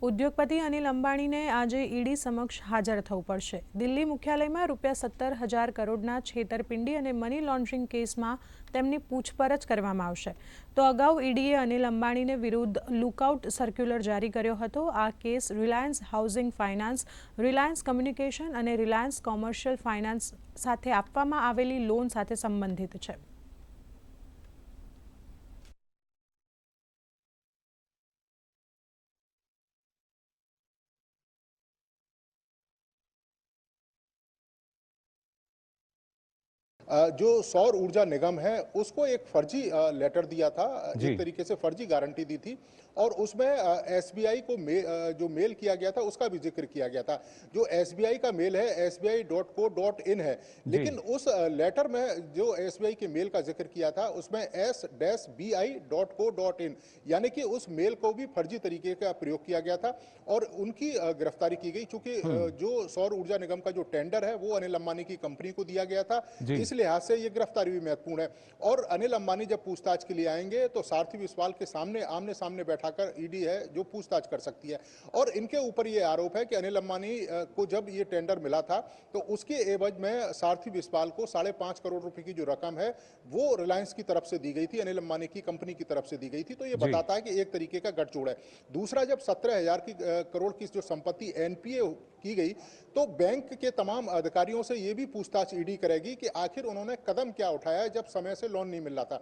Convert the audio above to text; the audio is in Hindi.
ઉદ્યોગપતિ અનિલ અંબાણીને આજે ઈડી સમક્ષ હાજર થવું પડશે। દિલ્હી મુખ્યાલયમાં ₹17,000 કરોડના છેતરપિંડી અને મની લોન્ડરિંગ કેસમાં તેમની પૂછપરછ કરવામાં આવશે। તો અગાઉ ઈડીએ અનિલ અંબાણીને વિરુદ્ધ લુકઆઉટ સર્ક્યુલર જારી કર્યો હતો। આ case Reliance housing finance, Reliance communication અને રિલાયન્સ કોમર્શિયલ ફાઇનાન્સ સાથે આપવામાં આવેલી લોન સાથે સંબંધિત છે। जो सौर ऊर्जा निगम है उसको एक फर्जी लेटर दिया था, जी। एक तरीके से फर्जी गारंटी दी थी और उसमें एसबीआई को जो मेल किया गया था उसका भी जिक्र किया गया था। जो एसबीआई का मेल है sbi.co.in है, लेकिन उस लेटर में जो एसबीआई के मेल का जिक्र किया था उसमें s-bi.co.in यानी कि उस मेल को भी फर्जी तरीके का प्रयोग किया गया था और उनकी गिरफ्तारी की गई। चूंकि जो सौर ऊर्जा निगम का जो टेंडर है वो अनिल अंबानी की कंपनी को दिया गया था, जी। इस लिहाज से ये गिरफ्तारी भी महत्वपूर्ण है। और अनिल अंबानी जब पूछताछ के लिए आएंगे तो सारथी विस्वाल के सामने आमने सामने बैठाकर ईडी है जो पूछताछ कर सकती है। और इनके ऊपर ये आरोप है कि अनिल अंबानी को जब ये टेंडर मिला था तो उसके एवज में सारथी विस्वाल को 5.5 करोड़ रुपए की जो रकम है वो रिलायंस की तरफ से दी गई थी, अनिल अंबानी की कंपनी की तरफ से दी गई थी। तो ये जी। बताता है कि एक तरीके का गठजोड़ है। दूसरा, जब 17,000 करोड़ की जो संपत्ति एनपीए की गई तो बैंक के तमाम अधिकारियों से ये भी पूछताछ ईडी करेगी कि आखिर उन्होंने कदम क्या उठाया जब समय से लोन नहीं मिल रहा था।